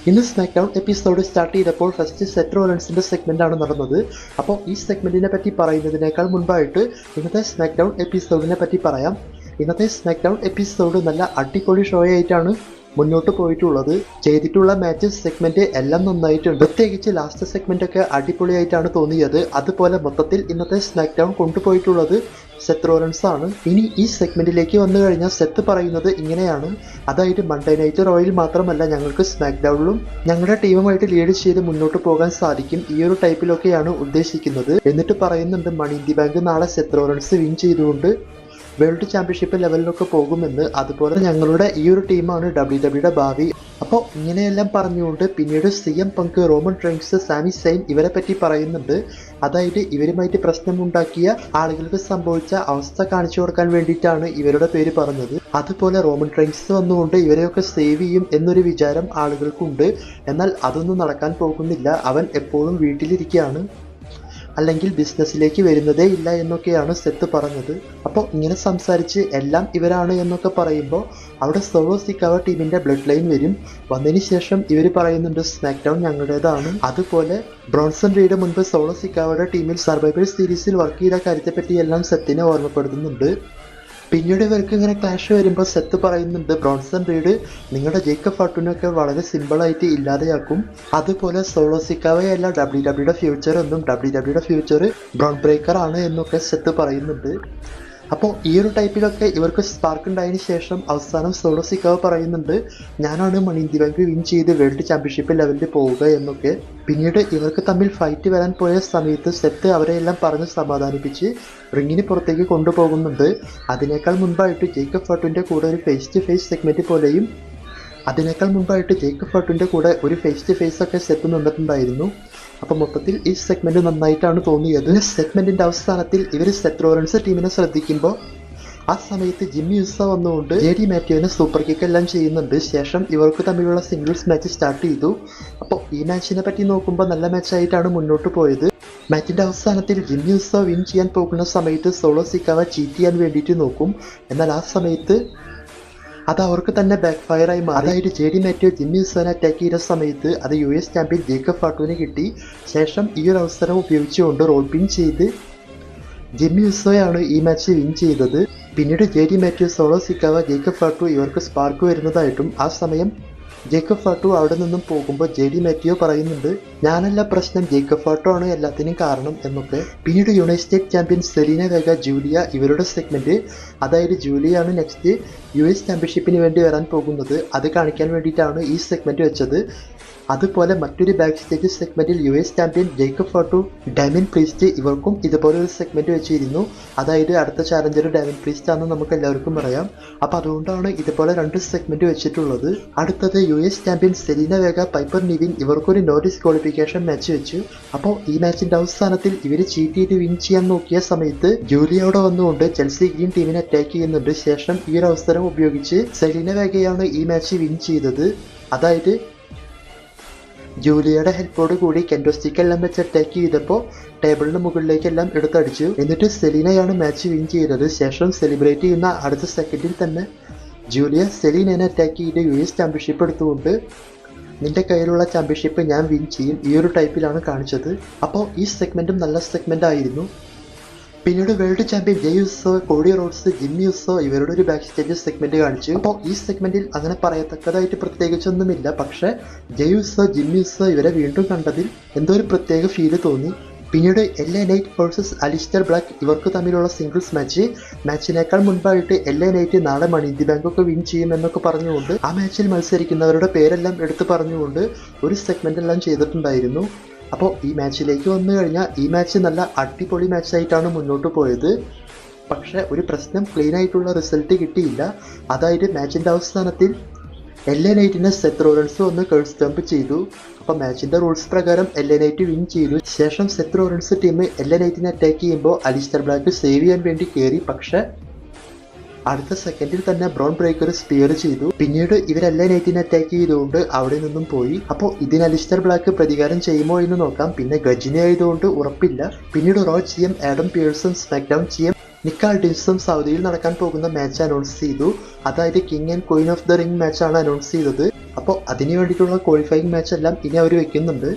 ഇന്ന് smack down episode start ചെയ്തപ്പോൾ first set റോളൻസിന്റെ segment ആണ് നടന്നത്. അപ്പോൾ ഈ സെഗ്മെന്റിനെ പറ്റി പറയുന്നതിനേക്കാൾ മുൻപായിട്ട് ഇന്നത്തെ സ്മാക്ക് ഡൗൺ എപ്പിസോഡിനെ പറ്റി പറയാം. ഇന്നത്തെ സ്മാക്ക് ഡൗൺ എപ്പിസോഡ് നല്ല അടിപൊളി ഷോ ആയിട്ടാണ് മുന്നോട്ട് പോയിട്ടുള്ളത്. ചെയ്തിട്ടുള്ള മാച്ചസ് സെഗ്മെന്റ് എല്ലാം നന്നായിട്ടുണ്ട്. പ്രത്യേകിച്ച് ലാസ്റ്റ് സെഗ്മെന്റ് ഒക്കെ അടിപൊളിയായിട്ടാണ് തോന്നിയത്. അതുപോലെ മൊത്തത്തിൽ ഇന്നത്തെ സ്മാക്ക് ഡൗൺ കൊണ്ടുപോയിട്ടുള്ളത് സെത്ത് റോളൻസ് ആണ്. ഇനി ഈ സെഗ്മെന്റിലേക്ക് വന്നു കഴിഞ്ഞാൽ സെത്ത് പറയുന്നത് ഇങ്ങനെയാണ്, അതായത് മൺഡേ നൈറ്റ് റോയിൽ മാത്രമല്ല ഞങ്ങൾക്ക് സ്മാക്ക് ഡൗണിലും ഞങ്ങളുടെ ടീമുമായിട്ട് ലീഡ് ചെയ്ത് മുന്നോട്ട് പോകാൻ സാധിക്കും, ഈ ഒരു ടൈപ്പിലൊക്കെയാണ് ഉദ്ദേശിക്കുന്നത്. എന്നിട്ട് പറയുന്നുണ്ട് മണി ഇന്ത്യ ബാങ്ക് നാളെ സെത്ത് റോളൻസ് വിൻ ചെയ്തുകൊണ്ട് വേൾഡ് ചാമ്പ്യൻഷിപ്പ് ലെവലിലൊക്കെ പോകുമെന്ന്. അതുപോലെ ഞങ്ങളുടെ ഈ ഒരു ടീമാണ് WWE ഭാവി. അപ്പോൾ ഇങ്ങനെയെല്ലാം പറഞ്ഞുകൊണ്ട് പിന്നീട് CM പങ്ക്, റോമൻ റെയിൻസ്, സാമി സൈൻ ഇവരെ പറ്റി പറയുന്നുണ്ട്. അതായത് ഇവരുമായിട്ട് പ്രശ്നമുണ്ടാക്കിയ ആളുകൾക്ക് സംഭവിച്ച അവസ്ഥ കാണിച്ചു കൊടുക്കാൻ വേണ്ടിയിട്ടാണ് ഇവരുടെ പേര് പറഞ്ഞത്. അതുപോലെ റോമൻ റെയിൻസ് വന്നുകൊണ്ട് ഇവരെയൊക്കെ സേവ് ചെയ്യും എന്നൊരു വിചാരം ആളുകൾക്കുണ്ട്. എന്നാൽ അതൊന്നും നടക്കാൻ പോകുന്നില്ല. അവൻ എപ്പോഴും വീട്ടിലിരിക്കുകയാണ്, അല്ലെങ്കിൽ ബിസിനസ്സിലേക്ക് വരുന്നതേ ഇല്ല എന്നൊക്കെയാണ് സെത്ത് പറഞ്ഞത്. അപ്പോൾ ഇങ്ങനെ സംസാരിച്ച് എല്ലാം ഇവരാണ് എന്നൊക്കെ പറയുമ്പോൾ അവിടെ സോളോ സിക്കാവ ടീമിന്റെ ബ്ലഡ് ലൈൻ വരും. വന്നതിന് ശേഷം ഇവർ പറയുന്നുണ്ട് സ്മാക്ക് ഡൗൺ ഞങ്ങളുടേതാണ്. അതുപോലെ ബ്രോൺസൺ റീഡ് മുൻപ് സോളോ സിക്കാവയുടെ ടീമിൽ സർവൈവൽ സീരീസിൽ വർക്ക് ചെയ്ത കാര്യത്തെപ്പറ്റി എല്ലാം സെത്തിനെ ഓർമ്മപ്പെടുത്തുന്നുണ്ട്. പിന്നീട് ഇവർക്ക് ഇങ്ങനെ ക്ലാഷ് വരുമ്പോൾ സെത്ത് പറയുന്നുണ്ട് ബ്രോൺസൺ റീഡ് നിങ്ങളുടെ ജേക്കബ് ഫാർട്ടൂനൊക്കെ വളരെ സിമ്പിളായിട്ട് ഇല്ലാതെയാക്കും. അതുപോലെ സോളോ സിക്കാവയല്ല WWE ഫ്യൂച്ചർ എന്നും WWE ഫ്യൂച്ചർ ബ്രോൺ ബ്രേക്കർ ആണ് എന്നൊക്കെ സെത്ത് പറയുന്നുണ്ട്. അപ്പോൾ ഈ ഒരു ടൈപ്പിലൊക്കെ ഇവർക്ക് സ്പാർക്ക് ഉണ്ടായതിനു ശേഷം അവസാനം സോളോ സിക്കാവ പറയുന്നുണ്ട് ഞാനാണ് മണി ഇന്ത്യ ബാങ്ക് വിൻ ചെയ്ത് വേൾഡ് ചാമ്പ്യൻഷിപ്പ് ലെവലിൽ പോവുക എന്നൊക്കെ. പിന്നീട് ഇവർക്ക് തമ്മിൽ ഫൈറ്റ് വരാൻ പോയ സമയത്ത് സെത്ത് അവരെയെല്ലാം പറഞ്ഞ് സമാധാനിപ്പിച്ച് റിങ്ങിന് പുറത്തേക്ക് കൊണ്ടുപോകുന്നുണ്ട്. അതിനേക്കാൾ മുൻപായിട്ട് ജേക്കബ് ഫാർട്ടൂൻ്റെ കൂടെ ഒരു ഫേസ് ടു ഫേസ് സെഗ്മെന്റ് പോലെയും ഒരു ഫേസ് ടു ഫേസ് ഒക്കെ സെറ്റ് നിന്നിട്ടുണ്ടായിരുന്നു. അപ്പോൾ മൊത്തത്തിൽ ഈ സെഗ്മെന്റ് നന്നായിട്ടാണ് തോന്നിയത്. സെഗ്മെന്റിന്റെ അവസാനത്തിൽ ഇവർ സെത്ത് റോളൻസ് ടീമിനെ ശ്രദ്ധിക്കുമ്പോൾ ആ സമയത്ത് ജിമ്മി യൂസോ വന്നുകൊണ്ട് JD മാത്യുവിനെ സൂപ്പർ കിക്ക് എല്ലാം ചെയ്യുന്നുണ്ട്. ശേഷം ഇവർക്ക് തമ്മിലുള്ള സിംഗിൾസ് മാച്ച് സ്റ്റാർട്ട് ചെയ്തു. അപ്പോൾ ഈ മാച്ചിനെ പറ്റി നോക്കുമ്പോൾ നല്ല മാച്ചായിട്ടാണ് മുന്നോട്ട് പോയത്. മാച്ചിന്റെ അവസാനത്തിൽ ജിമ്മി യൂസോ വിൻ ചെയ്യാൻ പോകുന്ന സമയത്ത് സോളോ സിക്കാവ ചീറ്റ് ചെയ്യാൻ വേണ്ടിയിട്ട് നോക്കും. എന്നാൽ ആ സമയത്ത് അത് അവർക്ക് തന്നെ ബാക്ക് ഫയറായി മാറി. അതായത് JD മാത്യു ജിമ്മി യൂസോനെ അറ്റാക്ക് ചെയ്ത സമയത്ത് അത് US ചാമ്പ്യൻ ജേക്കബ് ഫാർട്ടൂന് കിട്ടി. ശേഷം ഈ ഒരു അവസരം ഉപയോഗിച്ചുകൊണ്ട് റോൾ പിൻ ചെയ്ത് ജിമ്മി യൂസോയാണ് ഈ മാച്ച് വിൻ ചെയ്തത്. പിന്നീട് JD Matthew, Solo Sikoa, Jacob Fatu ഇവർക്ക് സ്പാർക്ക് വരുന്നതായിട്ടും ആ സമയം ജേക്കബ് ഫാർട്ടു അവിടെ നിന്നും പോകുമ്പോൾ JD മാത്യു പറയുന്നുണ്ട് ഞാനല്ല പ്രശ്നം, ജേക്കബ് ഫാർട്ടു ആണ് എല്ലാത്തിനും കാരണം എന്നൊക്കെ. പിന്നീട് യുണൈറ്റഡ് സ്റ്റേറ്റ് ചാമ്പ്യൻ സെലീന വേഗ, ജൂലിയ ഇവരുടെ സെഗ്മെന്റ്, അതായത് ജൂലിയാണ് നെക്സ്റ്റ് US ചാമ്പ്യൻഷിപ്പിന് വേണ്ടി വരാൻ പോകുന്നത്, അത് കാണിക്കാൻ വേണ്ടിയിട്ടാണ് ഈ സെഗ്മെന്റ് വെച്ചത്. അതുപോലെ മറ്റൊരു ബാക്ക് സ്റ്റേജ് സെഗ്മെന്റിൽ US champion Jacob Fatu, Damian Priest ഇവർക്കും ഇതുപോലെ ഒരു സെഗ്മെന്റ് വെച്ചിരുന്നു. അതായത് അടുത്ത ചാലഞ്ചർ ഡാമിൻ പ്രീസ്റ്റ് ആണെന്ന് നമുക്ക് എല്ലാവർക്കും അറിയാം. അപ്പോൾ അതുകൊണ്ടാണ് ഇതുപോലെ 2 സെഗ്മെന്റ് വെച്ചിട്ടുള്ളത്. അടുത്തത് US ചാമ്പ്യൻ സെലീന വേഗ, പൈപ്പർ നിവിൻ ഇവർക്കൊരു നോ ഡിസ്ക്വാളിഫിക്കേഷൻ മാച്ച് വെച്ചു. അപ്പോൾ ഈ മാച്ചിന്റെ അവസാനത്തിൽ ഇവർ ചീറ്റ് ചെയ്ത് വിൻ ചെയ്യാൻ നോക്കിയ സമയത്ത് ജൂലിയയോടെ വന്നുകൊണ്ട് ചെൽസി ഗ്രീൻ ടീമിനെ അറ്റാക്ക് ചെയ്യുന്നുണ്ട്. ശേഷം ഈ ഒരു അവസരം ഉപയോഗിച്ച് സെലീന വേഗയാണ് ഈ മാച്ച് വിൻ ചെയ്തത്. അതായത് ജൂലിയയുടെ ഹെൽപ്പോട് കൂടി കെൻഡോസ്റ്റിക് എല്ലാം വെച്ച് അറ്റാക്ക് ചെയ്തപ്പോൾ ടേബിളിന് മുകളിലേക്കെല്ലാം എടുത്തടിച്ചു. എന്നിട്ട് സെലീനയാണ് മാച്ച് വിൻ ചെയ്തത്. ശേഷം സെലിബ്രേറ്റ് ചെയ്യുന്ന അടുത്ത സെക്കൻഡിൽ തന്നെ ജൂലിയ സെലീനയെ അറ്റാക്ക് ചെയ്ത് US ചാമ്പ്യൻഷിപ്പ് എടുത്തുകൊണ്ട് നിന്റെ കയ്യിലുള്ള ചാമ്പ്യൻഷിപ്പ് ഞാൻ വിൻ ചെയ്യും, ഈ ഒരു ടൈപ്പിലാണ് കാണിച്ചത്. അപ്പോൾ ഈ സെഗ്മെന്റും നല്ല സെഗ്മെന്റ് ആയിരുന്നു. പിന്നീട് world champion Jey Uso, Cody Rhodes, Jimmy Uso ഇവരുടെ ഒരു ബാക്ക് സ്റ്റേജ് സെഗ്മെന്റ് കാണിച്ചു. അപ്പോൾ ഈ സെഗ്മെന്റിൽ അങ്ങനെ പറയത്തക്കതായിട്ട് പ്രത്യേകിച്ചൊന്നുമില്ല. പക്ഷേ ജെ യൂസോ, ജിമ്മി യൂസോ ഇവരെ വീണ്ടും കണ്ടതിൽ എന്തോ ഒരു പ്രത്യേക ഫീല് തോന്നി. പിന്നീട് LA Knight versus Alister Black ഇവർക്ക് തമ്മിലുള്ള സിംഗിൾസ് മാച്ചിനേക്കാൾ മുൻപായിട്ട് LA നൈറ്റ് നാളെ മണി ഇന്ത്യ ബാങ്ക് ഒക്കെ വിൻ ചെയ്യുമെന്നൊക്കെ പറഞ്ഞുകൊണ്ട് ആ മാച്ചിൽ മത്സരിക്കുന്നവരുടെ പേരെല്ലാം എടുത്ത് പറഞ്ഞുകൊണ്ട് ഒരു സെഗ്മെന്റ് എല്ലാം ചെയ്തിട്ടുണ്ടായിരുന്നു. അപ്പോൾ ഈ മാച്ചിലേക്ക് വന്നു കഴിഞ്ഞാൽ ഈ മാച്ച് നല്ല അടിപൊളി മാച്ചായിട്ടാണ് മുന്നോട്ട് പോയത്. പക്ഷേ ഒരു പ്രശ്നം, ക്ലീൻ ആയിട്ടുള്ള റിസൾട്ട് കിട്ടിയില്ല. അതായത് മാച്ചിൻ്റെ അവസാനത്തിൽ LA നൈറ്റിനെ സെത്ത് റോളൻസ് വന്ന് കേൾ സ്റ്റംപ് ചെയ്തു. അപ്പോൾ മാച്ചിൻ്റെ റൂൾസ് പ്രകാരം LA നൈറ്റ് വിൻ ചെയ്തു. ശേഷം സെത്ത് റോളൻസ് ടീം LA നൈറ്റിനെ അറ്റാക്ക് ചെയ്യുമ്പോൾ അലിസ്റ്റർ ബ്ലാക്ക് സേവ് ചെയ്യാൻ വേണ്ടി കയറി. പക്ഷേ അടുത്ത സെക്കൻഡിൽ തന്നെ ബ്രോൺ ബ്രേക്കർ സ്പിയർ ചെയ്തു. പിന്നീട് ഇവർ LA നൈറ്റിനെ അറ്റാക്ക് ചെയ്തുകൊണ്ട് അവിടെ നിന്നും പോയി. അപ്പോൾ ഇതിന് അലിസ്റ്റർ ബ്ലാക്ക് പ്രതികാരം ചെയ്യുമോ എന്ന് നോക്കാം. പിന്നെ ഗജിനെ ആയതുകൊണ്ട് ഉറപ്പില്ല. പിന്നീട് റോ GM ആഡം പിയേഴ്സും സ്മാക്ക് ഡൗൺ GM നിക്ക് ആൾഡിൻസും സൗദിയിൽ നടക്കാൻ പോകുന്ന മാച്ച് അനൗൺസ് ചെയ്തു. അതായത് King and Queen of the Ring മാച്ചാണ് അനൗൺസ് ചെയ്തത്. അപ്പോൾ അതിന് വേണ്ടിയിട്ടുള്ള ക്വാളിഫയിങ് മാച്ച് എല്ലാം ഇനി അവർ വെക്കുന്നുണ്ട്.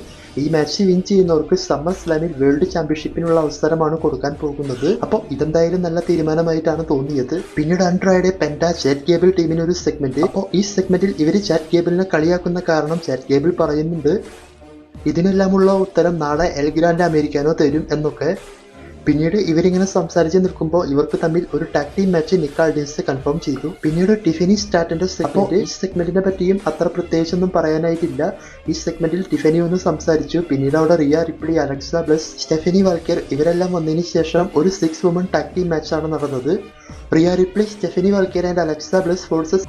ഈ മാച്ച് വിൻ ചെയ്യുന്നവർക്ക് സമ്മർ സ്ലാമിൽ വേൾഡ് ചാമ്പ്യൻഷിപ്പിനുള്ള അവസരമാണ് കൊടുക്കാൻ പോകുന്നത്. അപ്പോൾ ഇതെന്തായാലും നല്ല തീരുമാനമായിട്ടാണ് തോന്നിയത്. പിന്നീട് ആൻഡ്രോയിഡ് പെൻഡ ചാറ്റ് കേബിൾ ടീമിന് ഒരു സെഗ്മെന്റ്. അപ്പോൾ ഈ സെഗ്മെന്റിൽ ഇവർ ചാറ്റ് കേബിളിനെ കളിയാക്കുന്ന കാരണം ചാറ്റ് കേബിൾ പറയുന്നുണ്ട് ഇതിനെല്ലാമുള്ള ഉത്തരം നാളെ എൽഗ്രാൻഡ് അമേരിക്കാനോ തരും എന്നൊക്കെ. പിന്നീട് ഇവരിങ്ങനെ സംസാരിച്ച് നിൽക്കുമ്പോൾ ഇവർക്ക് തമ്മിൽ ഒരു ടാഗ് ടീം മാച്ച് നിക്കാൾഡിയൻസ് കൺഫേം ചെയ്തു. പിന്നീട് ടിഫനി സ്റ്റാർട്ടിന്റെ സെഗ്മെന്റ്. ഈ സെഗ്മെന്റിനെ പറ്റിയും അത്ര പ്രത്യേകിച്ചൊന്നും പറയാനായിട്ടില്ല. ഈ സെഗ്മെന്റിൽ ടിഫനി ഒന്ന് സംസാരിച്ചു. പിന്നീട് അവിടെ Riya Ripley, Alexa bless, Stephanie Walker ഇവരെല്ലാം വന്നതിന് ശേഷം ഒരു 6 വുമൺ ടാഗ് ടീം മാച്ചാണ് നടന്നത്. Rhea Ripley, Stephanie Vaquer and Alexa Bliss versus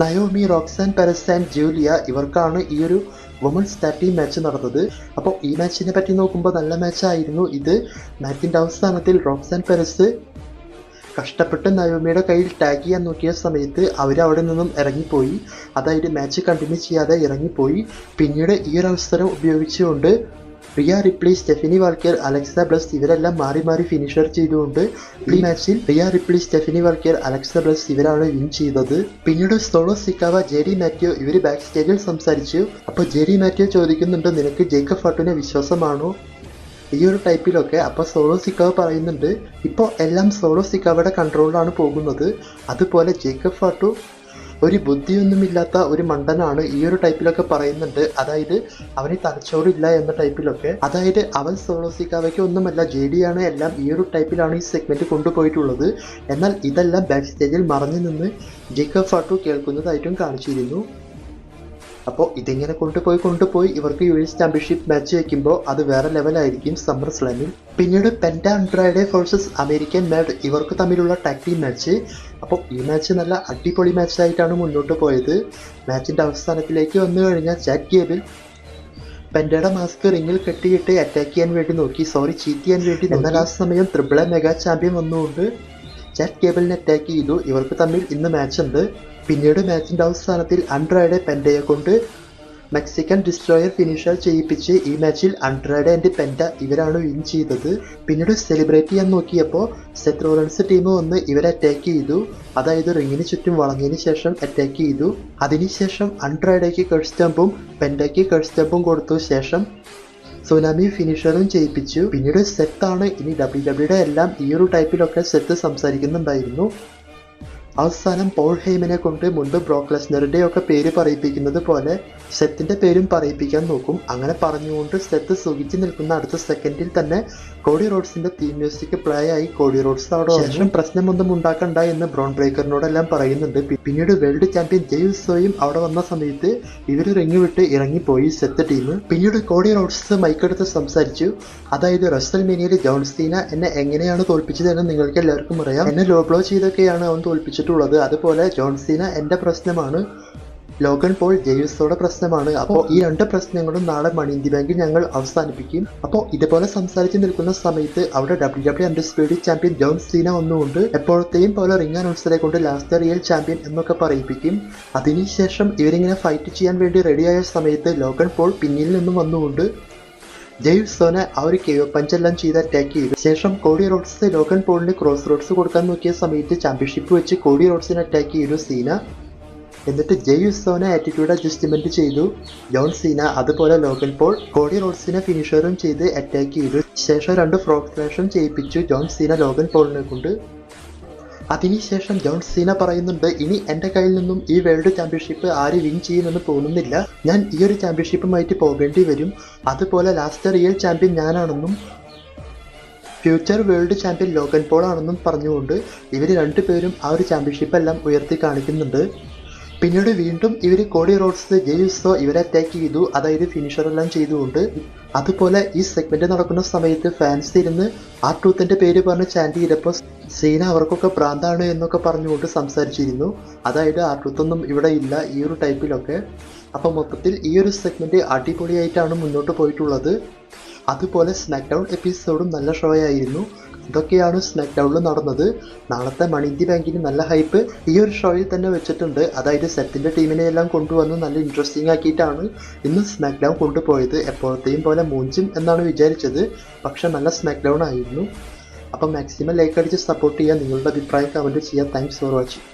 Naomi, Roxanne Perez and Giulia ഇവർക്കാണ് ഈ ഒരു വുമൺസ് ടാഗ് ടീം മാച്ച് നടന്നത്. അപ്പോൾ ഈ മാച്ചിനെ പറ്റി നോക്കുമ്പോൾ നല്ല മാച്ചായിരുന്നു ഇത്. മാച്ചിൻ്റെ അവസാനത്തിൽ റോക്സാൻ പെരസ് കഷ്ടപ്പെട്ട് നയോമിയുടെ കയ്യിൽ ടാഗ് ചെയ്യാൻ നോക്കിയ സമയത്ത് അവർ അവിടെ നിന്നും ഇറങ്ങിപ്പോയി. അതായത് മാച്ച് കണ്ടിന്യൂ ചെയ്യാതെ ഇറങ്ങിപ്പോയി. പിന്നീട് ഈ ഒരു അവസരം ഉപയോഗിച്ചുകൊണ്ട് Riya Ripley, Stephanie Walker, Alexa bless ഇവരെല്ലാം മാറി മാറി ഫിനിഷർ ചെയ്തുകൊണ്ട് ഈ മാച്ചിൽ Riya Ripley, Stephanie Walker, Alexa bless ഇവരാണ് വിൻ ചെയ്തത്. പിന്നീട് സോളോ സിക്കാവ, ജെറി മാത്യു ഇവർ ബാക്ക് സ്റ്റേജിൽ സംസാരിച്ചു. അപ്പോൾ ജെറി മാത്യു ചോദിക്കുന്നുണ്ട് നിനക്ക് ജേക്കബ് ഫാട്ടുവിനെ വിശ്വാസമാണോ ഈ ഒരു ടൈപ്പിലൊക്കെ. അപ്പോൾ സോളോ സിക്കാവ പറയുന്നുണ്ട് ഇപ്പോൾ എല്ലാം സോളോ സിക്കാവയുടെ കൺട്രോളിലാണ് പോകുന്നത്. അതുപോലെ ജേക്കബ് ഫാട്ടു ഒരു ബുദ്ധിയൊന്നുമില്ലാത്ത ഒരു മണ്ടനാണ് ഈ ഒരു ടൈപ്പിലൊക്കെ പറയുന്നുണ്ട്. അതായത് അവന് തലച്ചോറില്ല എന്ന ടൈപ്പിലൊക്കെ. അതായത് അവൻ സോളോ സിക്കാവയ്ക്ക് ഒന്നുമല്ല, ജെഡിയാണ് എല്ലാം ഈ ഒരു ടൈപ്പിലാണ് ഈ സെഗ്മെന്റ് കൊണ്ടുപോയിട്ടുള്ളത്. എന്നാൽ ഇതെല്ലാം ബാക്ക് സ്റ്റേജിൽ മറഞ്ഞു നിന്ന് ജേക്കബ് ഫാട്ടു കേൾക്കുന്നതായിട്ടും കാണിച്ചിരുന്നു. അപ്പോൾ ഇതിങ്ങനെ കൊണ്ടുപോയി ഇവർക്ക് US ചാമ്പ്യൻഷിപ്പ് മാച്ച് വയ്ക്കുമ്പോൾ അത് വേറെ ലെവലായിരിക്കും സമ്മർ സ്ലാമിൽ. പിന്നീട് penta Android forces American mad ഇവർക്ക് തമ്മിലുള്ള ടാഗ് ടീം മാച്ച്. അപ്പോൾ ഈ മാച്ച് നല്ല അടിപൊളി മാച്ചായിട്ടാണ് മുന്നോട്ട് പോയത്. മാച്ചിൻ്റെ അവസാനത്തിലേക്ക് വന്നു കഴിഞ്ഞാൽ ചാറ്റ് കേബിൾ പെൻഡയുടെ മാസ്ക് റിങ്ങിൽ കെട്ടിയിട്ട് അറ്റാക്ക് ചെയ്യാൻ വേണ്ടി നോക്കി, ചീറ്റ് ചെയ്യാൻ വേണ്ടി. എന്നാൽ ആ സമയം ട്രിപ്പിൾ എ മെഗാ ചാമ്പ്യൻ വന്നുകൊണ്ട് ചാറ്റ് കേബിളിനെ അറ്റാക്ക് ചെയ്തു. ഇവർക്ക് തമ്മിൽ ഇന്ന് മാച്ച് ഉണ്ട്. പിന്നീട് മാച്ചിൻ്റെ അവസാനത്തിൽ ആൻഡ്രോയിഡ് പെൻഡയെ കൊണ്ട് മെക്സിക്കൻ ഡിസ്ട്രോയർ ഫിനിഷർ ചെയ്യിപ്പിച്ച് ഈ മാച്ചിൽ ആൻഡ്രോയിഡ് ആൻഡ് പെൻഡ ഇവരാണ് വിൻ ചെയ്തത്. പിന്നീട് സെലിബ്രേറ്റ് ചെയ്യാൻ നോക്കിയപ്പോൾ സെത്ത് റോളൻസ് ടീം വന്ന് ഇവരെ അറ്റാക്ക് ചെയ്തു. അതായത് റിങ്ങിന് ചുറ്റും വളഞ്ഞതിന് ശേഷം അറ്റാക്ക് ചെയ്തു. അതിനുശേഷം ആൻഡ്രോയിഡയ്ക്ക് കർസ് സ്റ്റംപും പെൻഡയ്ക്ക് കർസ് സ്റ്റംപും കൊടുത്ത ശേഷം സുനാമി ഫിനിഷറും ചെയ്യിപ്പിച്ചു. പിന്നീട് സെത്താണ് ഇനി WWE എല്ലാം ഈ ഒരു ടൈപ്പിലൊക്കെ സെത്ത് സംസാരിക്കുന്നുണ്ടായിരുന്നു. അവസാനം പോൾ ഹെയ്മനെ കൊണ്ട് മുൻപ് ബ്രോക്ക് ലെസ്നറിൻ്റെ ഒക്കെ പേര് പറയിപ്പിക്കുന്നത് പോലെ സെത്തിൻ്റെ പേരും പറയിപ്പിക്കാൻ നോക്കും. അങ്ങനെ പറഞ്ഞുകൊണ്ട് സെത്ത് സുഖിച്ച് നിൽക്കുന്ന അടുത്ത സെക്കൻഡിൽ തന്നെ കോഡി റോഡ്സിന്റെ തീം മ്യൂസിക് പ്ലേ ആയി. കോഡി റോഡ്സ് അവിടെ ശേഷം പ്രശ്നമൊന്നും ഉണ്ടാക്കണ്ട എന്ന് ബ്രോൺ ബ്രേക്കറിനോടെല്ലാം പറയുന്നുണ്ട്. പിന്നീട് വേൾഡ് ചാമ്പ്യൻ ജെയ് ഉസോയും അവിടെ വന്ന സമയത്ത് ഇവർ റിങ് വിട്ട് ഇറങ്ങിപ്പോയി സെത്ത് ടീം. പിന്നീട് കോഡി റോഡ്സ് മൈക്കെടുത്ത് സംസാരിച്ചു. അതായത് റസൽമേനിയയിൽ ജോൺ സീന എന്നെ എങ്ങനെയാണ് തോൽപ്പിച്ചതെന്ന് നിങ്ങൾക്ക് എല്ലാവർക്കും അറിയാം. എന്നെ ലോ ബ്ലോ ചെയ്തൊക്കെയാണ് അവൻ തോൽപ്പിച്ചിട്ടുള്ളത്. അതുപോലെ ജോൺ സീന എൻ്റെ പ്രശ്നമാണ്, ലോഗൻ പോൾ ജെയ്യൂസോടെ പ്രശ്നമാണ്. അപ്പോൾ ഈ 2 പ്രശ്നങ്ങളും നാളെ മണി ഇൻ ദി ബാങ്കിൽ ഞങ്ങൾ അവസാനിപ്പിക്കും. അപ്പോൾ ഇതുപോലെ സംസാരിച്ച് നിൽക്കുന്ന സമയത്ത് അവിടെ WWE undisputed champion John Seena വന്നുകൊണ്ട് എപ്പോഴത്തെയും പോലെ റിംഗ് അനൗൺസറെ കൊണ്ട് ലാസ്റ്റ് റിയൽ ചാമ്പ്യൻ എന്നൊക്കെ പറയിപ്പിക്കും. അതിനുശേഷം ഇവരിങ്ങനെ ഫൈറ്റ് ചെയ്യാൻ വേണ്ടി റെഡിയായ സമയത്ത് ലോഗൻ പോൾ പിന്നിൽ നിന്നും വന്നുകൊണ്ട് ജെയ്യൂസോനെ ആ ഒരു KO പഞ്ചെല്ലാം ചെയ്ത് അറ്റാക്ക് ചെയ്തു. ശേഷം കോഡി റോഡ്സ് ലോഗൻ പോളിന് ക്രോസ് റോഡ്സ് കൊടുക്കാൻ നോക്കിയ സമയത്ത് ചാമ്പ്യൻഷിപ്പ് വെച്ച് കോഡി റോഡ്സിനെ അറ്റാക്ക് ചെയ്തു സീന. എന്നിട്ട് ജെയ്യൂസോനെ ആറ്റിറ്റ്യൂഡ് അഡ്ജസ്റ്റ്മെന്റ് ചെയ്തു ജോൺ സീന. അതുപോലെ ലോഗൻ പോൾ കോഡി റോഡ്സിനെ ഫിനിഷറും ചെയ്ത് അറ്റാക്ക് ചെയ്തു. ശേഷം 2 ഫ്രോഗ് സ്ലാഷും ചെയ്യിപ്പിച്ചു ജോൺ സീന ലോഗൻ പോളിനെ കൊണ്ട്. അതിനുശേഷം ജോൺ സീന പറയുന്നുണ്ട് ഇനി എൻ്റെ കയ്യിൽ നിന്നും ഈ വേൾഡ് ചാമ്പ്യൻഷിപ്പ് ആര് വിൻ ചെയ്യുമെന്ന് തോന്നുന്നില്ല, ഞാൻ ഈ ഒരു ചാമ്പ്യൻഷിപ്പുമായിട്ട് പോകേണ്ടി വരും. അതുപോലെ ലാസ്റ്റ് റിയൽ ചാമ്പ്യൻ ഞാനാണെന്നും future world champion Logan Paul ആണെന്നും പറഞ്ഞുകൊണ്ട് ഇവർ 2 പേരും ആ ഒരു ചാമ്പ്യൻഷിപ്പ് എല്ലാം ഉയർത്തി കാണിക്കുന്നുണ്ട്. പിന്നീട് വീണ്ടും ഇവർ കോഡി റോഡ്സ് ജെയ്യൂസോ ഇവരെ അറ്റാക്ക് ചെയ്തു. അതായത് ഫിനിഷറെല്ലാം ചെയ്തുകൊണ്ട്. അതുപോലെ ഈ സെഗ്മെന്റ് നടക്കുന്ന സമയത്ത് ഫാൻസ് ഇരുന്ന് R-Truthന്റെ പേര് പറഞ്ഞ് ചാൻഡ് ചെയ്തപ്പോൾ സീന അവർക്കൊക്കെ ഭ്രാന്താണ് എന്നൊക്കെ പറഞ്ഞുകൊണ്ട് സംസാരിച്ചിരുന്നു. അതായത് R-Truth ഒന്നും ഇവിടെ ഇല്ല ഈ ഒരു ടൈപ്പിലൊക്കെ. അപ്പോൾ മൊത്തത്തിൽ ഈ ഒരു സെഗ്മെന്റ് അടിപൊളിയായിട്ടാണ് മുന്നോട്ട് പോയിട്ടുള്ളത്. അതുപോലെ സ്മാക്ക് ഡൗൺ എപ്പിസോഡും നല്ല ഷോ ആയിരുന്നു. ഇതൊക്കെയാണ് സ്മാക്ക് ഡൗണിൽ നടന്നത്. നാളത്തെ മണി ഇൻ ദി ബാങ്കിന് നല്ല ഹൈപ്പ് ഈ ഒരു ഷോയിൽ തന്നെ വെച്ചിട്ടുണ്ട്. അതായത് സെറ്റിൻ്റെ ടീമിനെ എല്ലാം കൊണ്ടുവന്ന് നല്ല ഇൻട്രസ്റ്റിംഗ് ആക്കിയിട്ടാണ് ഇന്ന് സ്മാക്ക് ഡൗൺ കൊണ്ടുപോയത്. എപ്പോഴത്തെയും പോലെ മൂഞ്ചും എന്നാണ് വിചാരിച്ചത്, പക്ഷെ നല്ല സ്മാക്ക് ഡൗൺ ആയിരുന്നു. അപ്പം മാക്സിമം ലൈക്ക് അടിച്ച് സപ്പോർട്ട് ചെയ്യുക. നിങ്ങളുടെ അഭിപ്രായം കമൻറ്റ് ചെയ്യുക. Thanks for watching.